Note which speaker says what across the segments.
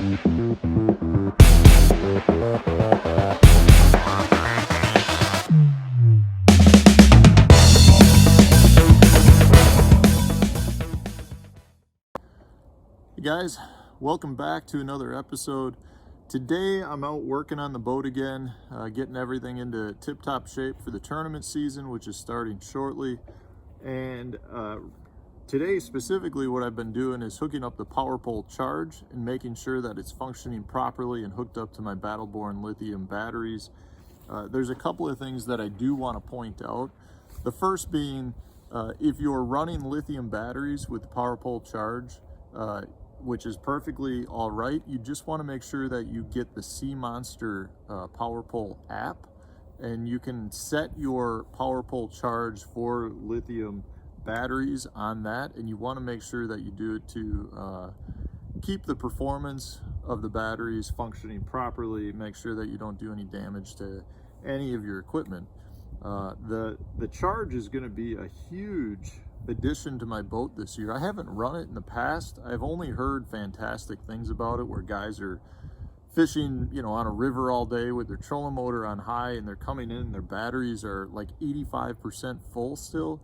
Speaker 1: Hey guys, welcome back to another episode. Today I'm out working on the boat again, getting everything into tip-top shape for the tournament season, which is starting shortly. And today specifically what I've been doing is hooking up the power pole Charge and making sure that it's functioning properly and hooked up to my Battleborn lithium batteries. There's a couple of things that I do want to point out. The first being, if you're running lithium batteries with the power pole Charge, which is perfectly all right, you just want to make sure that you get the Sea Monster power pole app, and you can set your power pole Charge for lithium batteries on that, and you want to make sure that you do it to keep the performance of the batteries functioning properly, make sure that you don't do any damage to any of your equipment. The Charge is going to be a huge addition to my boat this year. I haven't run it in the past. I've only heard fantastic things about it, where guys are fishing, on a river all day with their trolling motor on high, and they're coming in and their batteries are like 85% full still.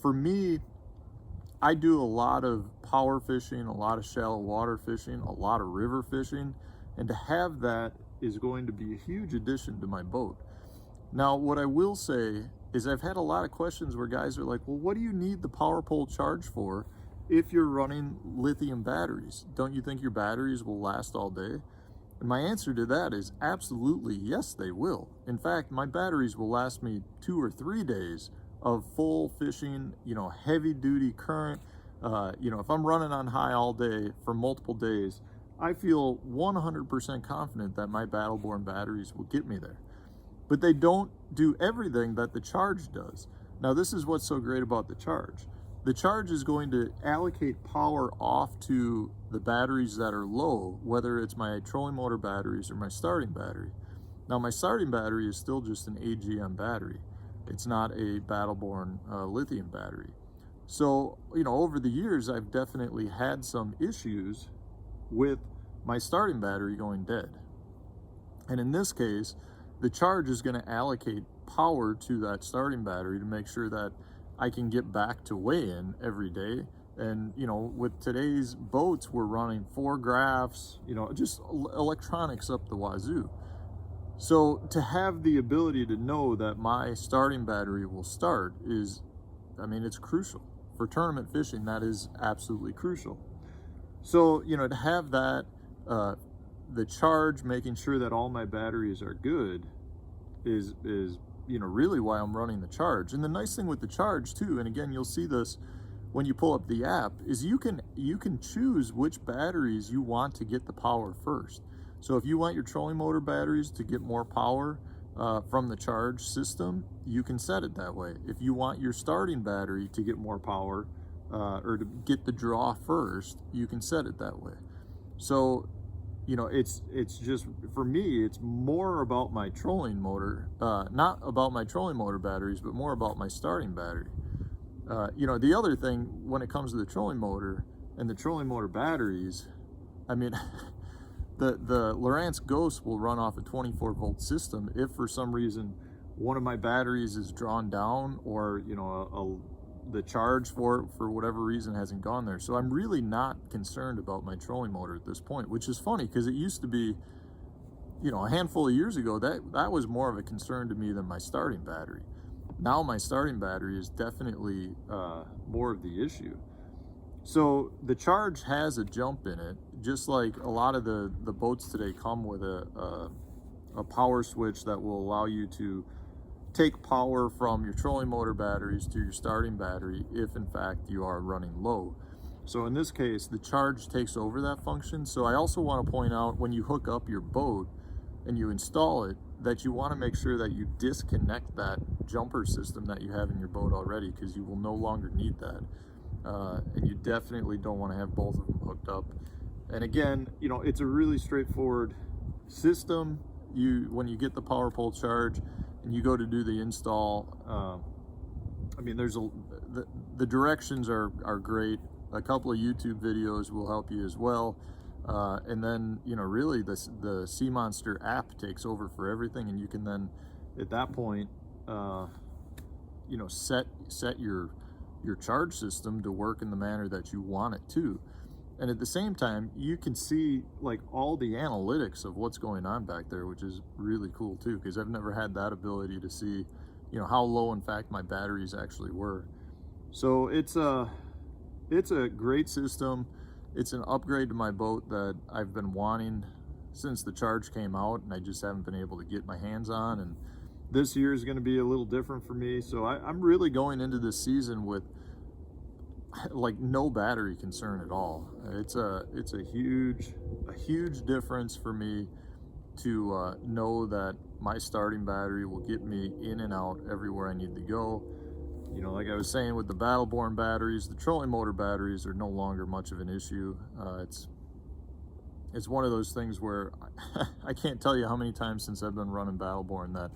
Speaker 1: For me, I do a lot of power fishing, a lot of shallow water fishing, a lot of river fishing, and to have that is going to be a huge addition to my boat. Now, what I will say is I've had a lot of questions where guys are like, well, what do you need the power pole Charge for if you're running lithium batteries? Don't you think your batteries will last all day? And my answer to that is absolutely yes, they will. In fact, my batteries will last me 2 or 3 days of full fishing, heavy duty current. If I'm running on high all day for multiple days, I feel 100% confident that my Battleborn batteries will get me there. But they don't do everything that the Charge does. Now, this is what's so great about the Charge. The Charge is going to allocate power off to the batteries that are low, whether it's my trolling motor batteries or my starting battery. Now, my starting battery is still just an AGM battery. It's not a Battleborn lithium battery. So, over the years, I've definitely had some issues with my starting battery going dead. And in this case, the Charge is going to allocate power to that starting battery to make sure that I can get back to weigh-in every day. And, with today's boats, we're running 4 graphs, just electronics up the wazoo. So to have the ability to know that my starting battery will start is, it's crucial. For tournament fishing, that is absolutely crucial. So, to have that, the Charge making sure that all my batteries are good is really why I'm running the Charge. And the nice thing with the Charge too, and again, you'll see this when you pull up the app, is you can choose which batteries you want to get the power first. So if you want your trolling motor batteries to get more power from the Charge system, you can set it that way. If you want your starting battery to get more power or to get the draw first, you can set it that way. So it's just, for me, it's more about my trolling motor, not about my trolling motor batteries, but more about my starting battery. The other thing when it comes to the trolling motor and the trolling motor batteries, the Lowrance Ghost will run off a 24-volt system if for some reason one of my batteries is drawn down, or the charge for it for whatever reason hasn't gone there. So I'm really not concerned about my trolling motor at this point, which is funny because it used to be, a handful of years ago, that was more of a concern to me than my starting battery. Now my starting battery is definitely more of the issue. So the Charge has a jump in it, just like a lot of the boats today come with a power switch that will allow you to take power from your trolling motor batteries to your starting battery if in fact you are running low. So in this case, the Charge takes over that function. So I also want to point out, when you hook up your boat and you install it, that you want to make sure that you disconnect that jumper system that you have in your boat already, because you will no longer need that. And you definitely don't want to have both of them hooked up. And again, it's a really straightforward system. When you get the power pole Charge and you go to do the install, there's the directions are great. A couple of YouTube videos will help you as well. And then, you know, really the Sea Monster app takes over for everything, and you can then at that point, you know, set your charge system to work in the manner that you want it to. And at the same time, you can see like all the analytics of what's going on back there, which is really cool too, because I've never had that ability to see, you know, how low in fact my batteries actually were. So it's a great system. It's an upgrade to my boat that I've been wanting since the Charge came out, and I just haven't been able to get my hands on. And this year is going to be a little different for me. So I'm really going into this season with like no battery concern at all. It's a huge difference for me to know that my starting battery will get me in and out everywhere I need to go. You know, like I was saying with the Battleborn batteries, the trolling motor batteries are no longer much of an issue. It's one of those things where I can't tell you how many times since I've been running Battleborn that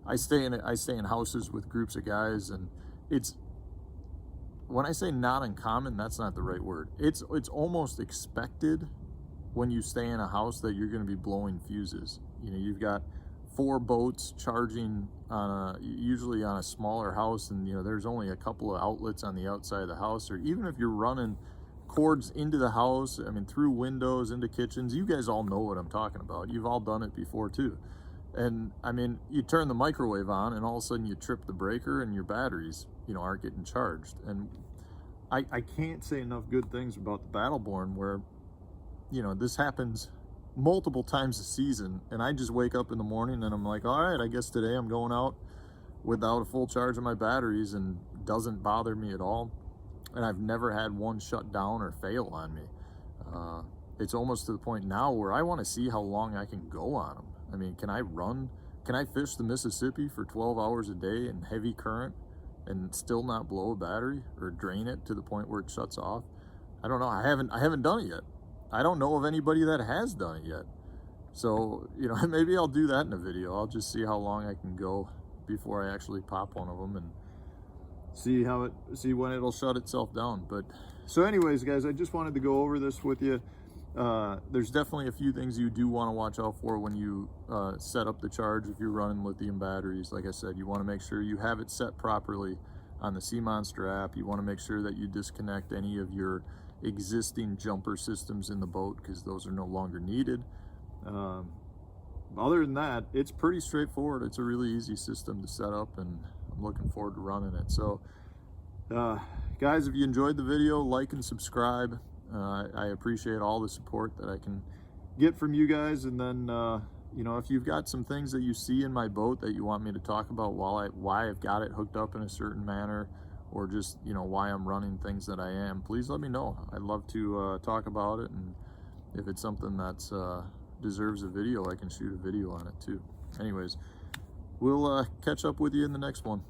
Speaker 1: I stay in houses with groups of guys, and it's, when I say not uncommon, that's not the right word. It's almost expected when you stay in a house that you're going to be blowing fuses. You know, you've got 4 boats charging on usually on a smaller house, and you know there's only a couple of outlets on the outside of the house, or even if you're running cords into the house, I mean through windows into kitchens. You guys all know what I'm talking about. You've all done it before too. And I mean, you turn the microwave on and all of a sudden you trip the breaker and your batteries, you know, aren't getting charged. And I can't say enough good things about the Battleborn, where, you know, this happens multiple times a season, and I just wake up in the morning and I'm like, all right, I guess today I'm going out without a full charge of my batteries, and doesn't bother me at all. And I've never had one shut down or fail on me. It's almost to the point now where I want to see how long I can go on them. I mean, can I fish the Mississippi for 12 hours a day in heavy current and still not blow a battery or drain it to the point where it shuts off? I don't know. I haven't done it yet. I don't know of anybody that has done it yet. So, you know, maybe I'll do that in a video. I'll just see how long I can go before I actually pop one of them, and see when it'll shut itself down. But so anyways, guys, I just wanted to go over this with you. There's definitely a few things you do want to watch out for when you set up the Charge. If you're running lithium batteries, like I said, you want to make sure you have it set properly on the Sea Monster app. You want to make sure that you disconnect any of your existing jumper systems in the boat, because those are no longer needed. Other than that, it's pretty straightforward. It's a really easy system to set up, and I'm looking forward to running it. So guys, if you enjoyed the video, like and subscribe. I appreciate all the support that I can get from you guys. And then you know, if you've got some things that you see in my boat that you want me to talk about why I've got it hooked up in a certain manner, or just, you know, why I'm running things that I am, please let me know. I'd love to talk about it, and if it's something that's deserves a video, I can shoot a video on it too. Anyways, we'll catch up with you in the next one.